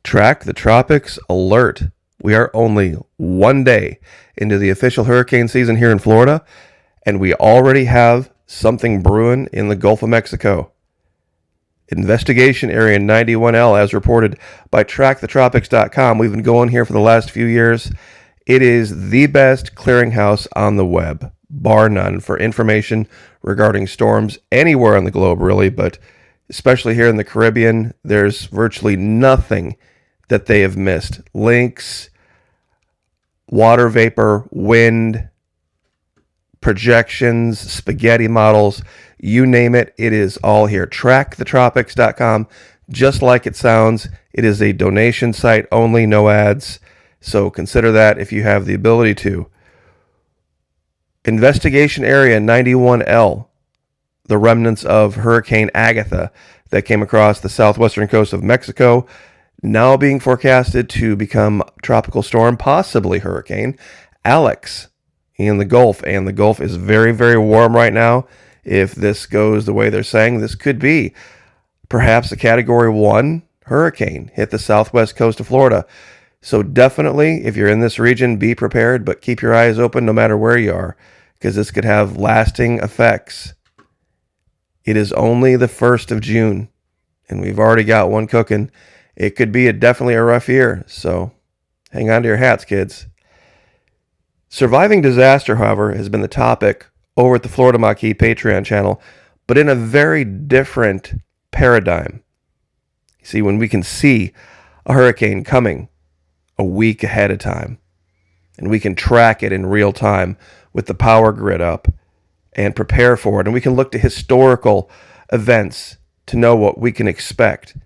Track the Tropics alert. We are only one day into the official hurricane season here in Florida, and we already have something brewing in the Gulf of Mexico. Investigation Area 91L, as reported by TrackTheTropics.com. We've been going here for the last few years. It is the best clearinghouse on the web, bar none, for information regarding storms anywhere on the globe, really, but especially here in the Caribbean, there's virtually nothing that they have missed. Links, water vapor, wind, projections, spaghetti models, you name it, it is all here. TrackTheTropics.com, just like it sounds. It is a donation site only, no ads. So consider that if you have the ability to. Investigation Area 91L, the remnants of Hurricane Agatha that came across the southwestern coast of Mexico, now being forecasted to become tropical storm, possibly hurricane Alex in the Gulf. And the Gulf is very, very warm right now. If this goes the way they're saying, this could be perhaps a Category 1 hurricane hit the southwest coast of Florida. So definitely, if you're in this region, be prepared, but keep your eyes open no matter where you are, because this could have lasting effects. It is only the 1st of June, and we've already got one cooking. It could be definitely a rough year, so hang on to your hats, kids. Surviving disaster, however, has been the topic over at the Florida Maquis Patreon channel, but in a very different paradigm. You see, when we can see a hurricane coming a week ahead of time, and we can track it in real time with the power grid up and prepare for it, and we can look to historical events to know what we can expect.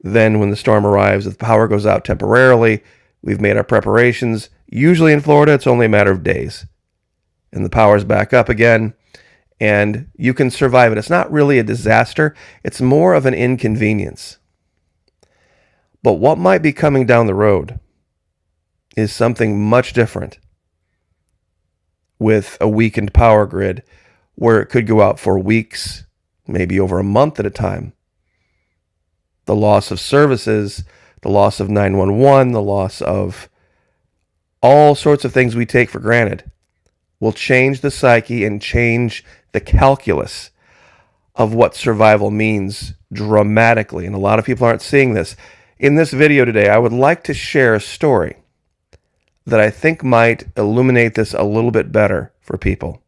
Then when the storm arrives, if the power goes out temporarily, we've made our preparations. Usually in Florida, it's only a matter of days. And the power's back up again, and you can survive it. It's not really a disaster. It's more of an inconvenience. But what might be coming down the road is something much different, with a weakened power grid where it could go out for weeks, maybe over a month at a time. The loss of services, the loss of 911, the loss of all sorts of things we take for granted will change the psyche and change the calculus of what survival means dramatically. And a lot of people aren't seeing this. In this video today, I would like to share a story that I think might illuminate this a little bit better for people.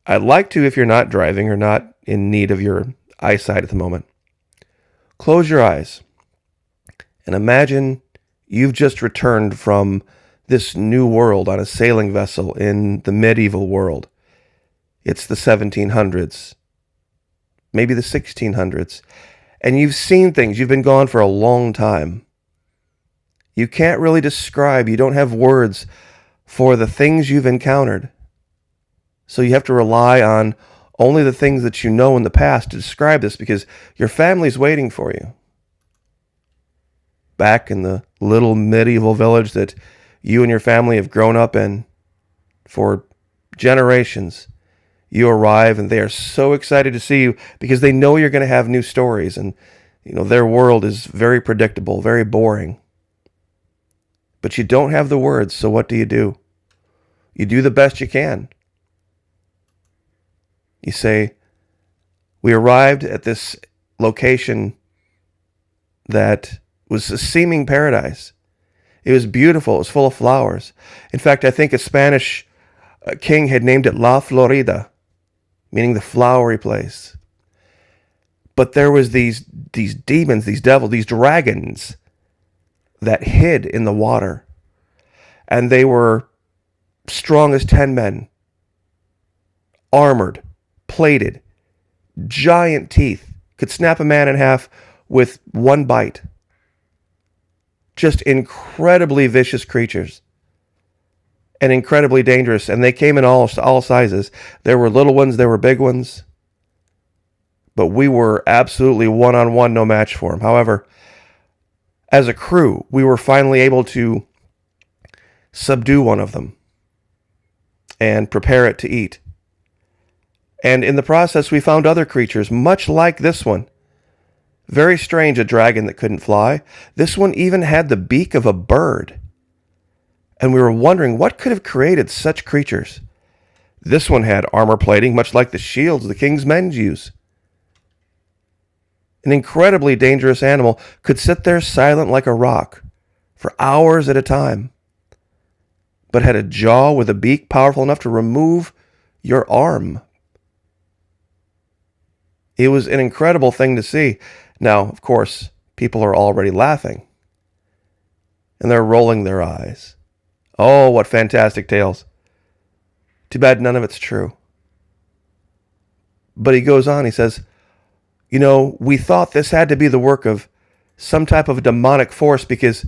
I'd like to, if you're not driving or not in need of your eyesight at the moment, close your eyes and imagine you've just returned from this new world on a sailing vessel in the medieval world. It's the 1700s, maybe the 1600s, and you've seen things. You've been gone for a long time. You can't really describe, you don't have words for the things you've encountered. So you have to rely on only the things that you know in the past to describe this, because your family's waiting for you. Back in the little medieval village that you and your family have grown up in for generations, you arrive and they are so excited to see you because they know you're going to have new stories, and their world is very predictable, very boring. But you don't have the words, so what do? You do the best you can. You say, we arrived at this location that was a seeming paradise. It was beautiful. It was full of flowers. In fact, I think a Spanish king had named it La Florida, meaning the flowery place. But there was these demons, these devils, these dragons that hid in the water. And they were strong as 10 men, armored, plated, giant teeth, could snap a man in half with one bite. Just incredibly vicious creatures and incredibly dangerous. And they came in all sizes. There were little ones, there were big ones. But we were absolutely one-on-one no match for them. However, as a crew, we were finally able to subdue one of them and prepare it to eat. And in the process, we found other creatures much like this one, Very strange, a dragon that couldn't fly. This one even had the beak of a bird. And we were wondering what could have created such creatures. This one had armor plating, much like the shields the king's men use. An incredibly dangerous animal could sit there silent like a rock for hours at a time, but had a jaw with a beak powerful enough to remove your arm. It was an incredible thing to see. Now, of course, people are already laughing, and they're rolling their eyes. Oh, what fantastic tales. Too bad none of it's true. But he goes on, he says, we thought this had to be the work of some type of demonic force because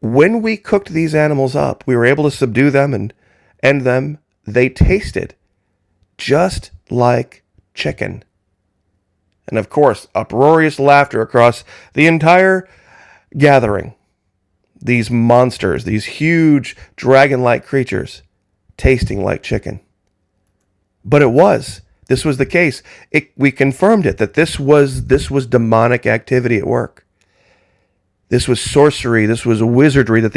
when we cooked these animals up, we were able to subdue them and end them. They tasted just like chicken. And of course, uproarious laughter across the entire gathering. These monsters, these huge dragon-like creatures, tasting like chicken. But this was the case. We confirmed it, that this was demonic activity at work. This was sorcery, this was wizardry, that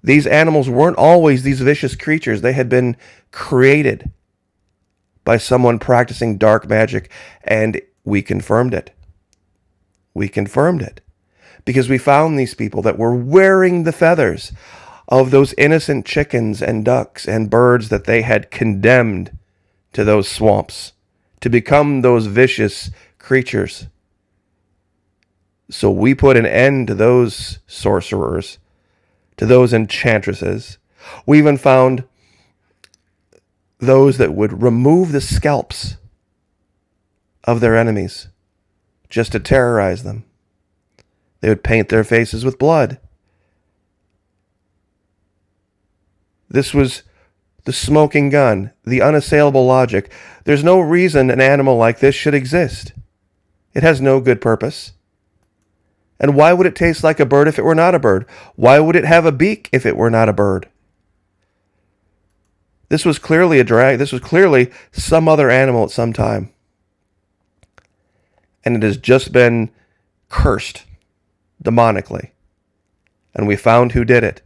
these animals weren't always these vicious creatures. They had been created by someone practicing dark magic, and we confirmed it. We confirmed it. Because we found these people that were wearing the feathers of those innocent chickens and ducks and birds that they had condemned to those swamps, to become those vicious creatures. So we put an end to those sorcerers, to those enchantresses. We even found those that would remove the scalps of their enemies just to terrorize them. They would paint their faces with blood. This was the smoking gun, the unassailable logic. There's no reason an animal like this should exist. It has no good purpose. And why would it taste like a bird if it were not a bird? Why would it have a beak if it were not a bird? This was clearly a dragon. This was clearly some other animal at some time. And it has just been cursed demonically. And we found who did it.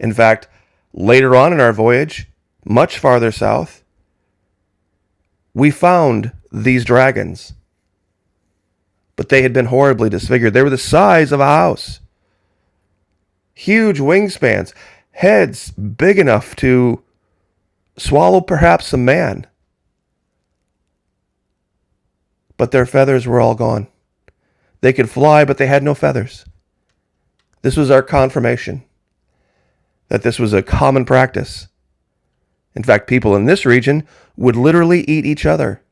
In fact, later on in our voyage, much farther south, we found these dragons. But they had been horribly disfigured. They were the size of a house. Huge wingspans, heads big enough to swallow perhaps a man. But their feathers were all gone. They could fly, but they had no feathers. This was our confirmation that this was a common practice. In fact, people in this region would literally eat each other.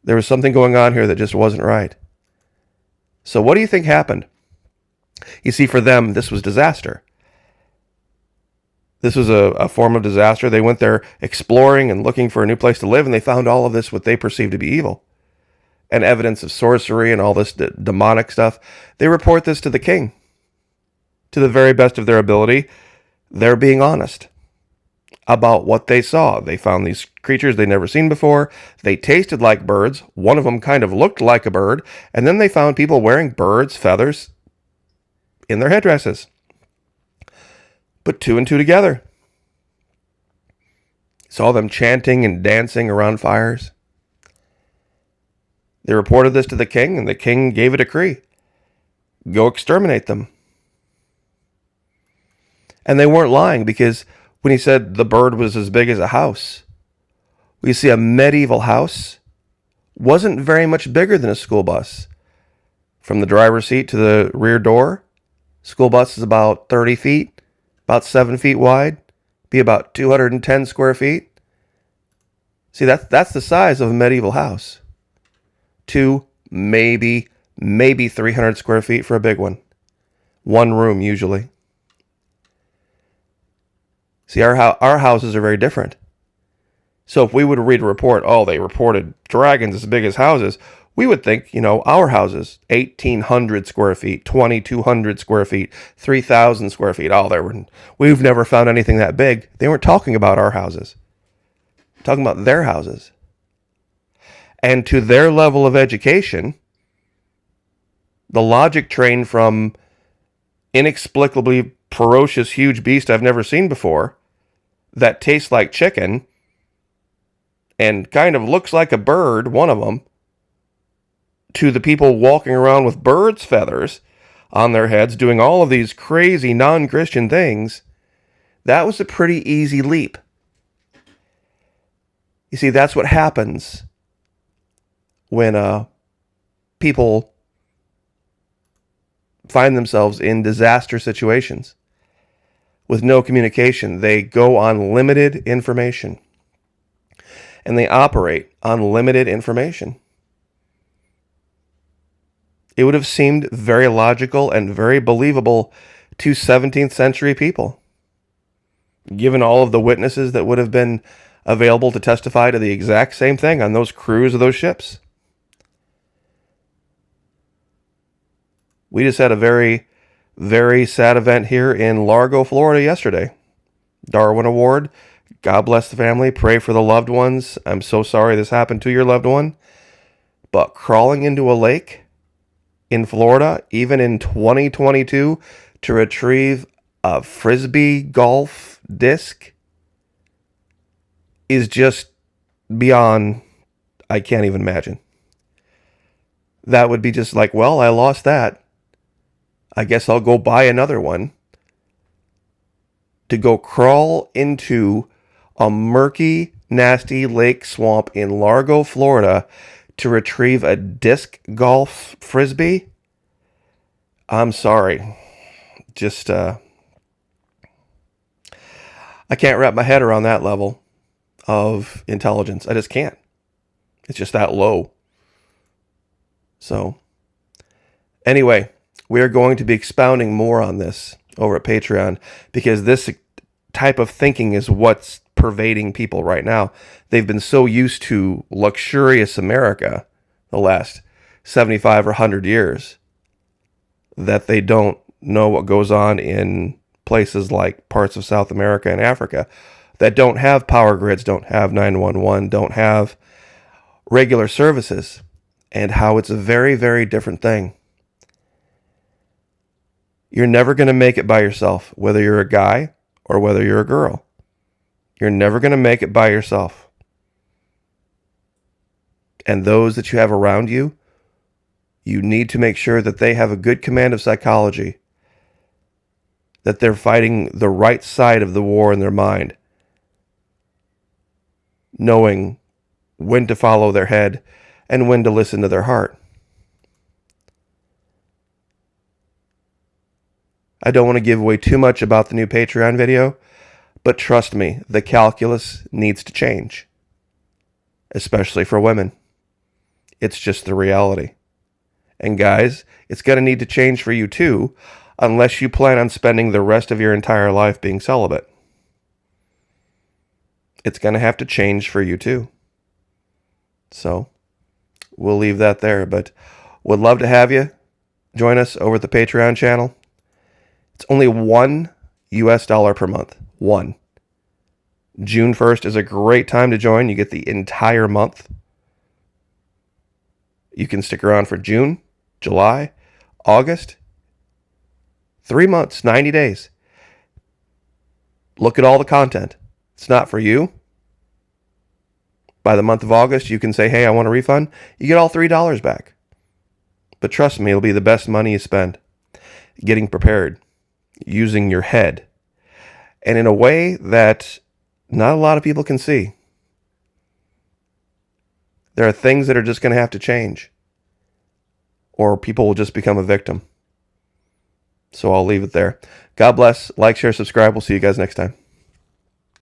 There was something going on here that just wasn't right. So what do you think happened? You see, for them, this was disaster. This was a form of disaster. They went there exploring and looking for a new place to live, and they found all of this, what they perceived to be evil, and evidence of sorcery and all this demonic stuff. They report this to the king. To the very best of their ability, they're being honest about what they saw. They found these creatures they'd never seen before. They tasted like birds. One of them kind of looked like a bird. And then they found people wearing birds' feathers in their headdresses. Put two and two together. Saw them chanting and dancing around fires. They reported this to the king, and the king gave a decree. Go exterminate them. And they weren't lying, because when he said the bird was as big as a house, we see a medieval house wasn't very much bigger than a school bus. From the driver's seat to the rear door, school bus is about 30 feet, about 7 feet wide, be about 210 square feet. See, that's the size of a medieval house. Maybe 300 square feet for a big one. One room, usually. See, our houses are very different. So if we would read a report, they reported dragons as big as houses, we would think, our houses, 1,800 square feet, 2,200 square feet, 3,000 square feet. We've never found anything that big. They weren't talking about our houses. Talking about their houses. And to their level of education, the logic train from inexplicably ferocious, huge beast I've never seen before that tastes like chicken and kind of looks like a bird, one of them, to the people walking around with birds' feathers on their heads doing all of these crazy non-Christian things, that was a pretty easy leap. You see, that's what happens when people find themselves in disaster situations with no communication. They go on limited information, and they operate on limited information. It would have seemed very logical and very believable to 17th century people, given all of the witnesses that would have been available to testify to the exact same thing on those crews of those ships. We just had a very, very sad event here in Largo, Florida yesterday. Darwin Award. God bless the family. Pray for the loved ones. I'm so sorry this happened to your loved one. But crawling into a lake in Florida, even in 2022, to retrieve a frisbee golf disc is just beyond, I can't even imagine. That would be just like, well, I lost that. I guess I'll go buy another one. To go crawl into a murky, nasty lake swamp in Largo, Florida to retrieve a disc golf frisbee? I'm sorry. Just, I can't wrap my head around that level of intelligence. I just can't. It's just that low. So, anyway, we are going to be expounding more on this over at Patreon because this type of thinking is what's pervading people right now. They've been so used to luxurious America the last 75 or 100 years that they don't know what goes on in places like parts of South America and Africa that don't have power grids, don't have 911, don't have regular services, and how it's a very, very different thing. You're never going to make it by yourself, whether you're a guy or whether you're a girl. You're never going to make it by yourself. And those that you have around you, you need to make sure that they have a good command of psychology, that they're fighting the right side of the war in their mind, knowing when to follow their head and when to listen to their heart. I don't want to give away too much about the new Patreon video, but trust me, the calculus needs to change, especially for women. It's just the reality. And guys, it's going to need to change for you too, unless you plan on spending the rest of your entire life being celibate. It's going to have to change for you too. So, we'll leave that there, but would love to have you join us over at the Patreon channel. It's only $1 per month. One. June 1st is a great time to join. You get the entire month. You can stick around for June, July, August. 3 months, 90 days. Look at all the content. It's not for you. By the month of August, you can say, hey, I want a refund. You get all $3 back. But trust me, it'll be the best money you spend. Getting prepared. Using your head. And in a way that not a lot of people can see. There are things that are just going to have to change. Or people will just become a victim. So I'll leave it there. God bless. Like, share, subscribe. We'll see you guys next time.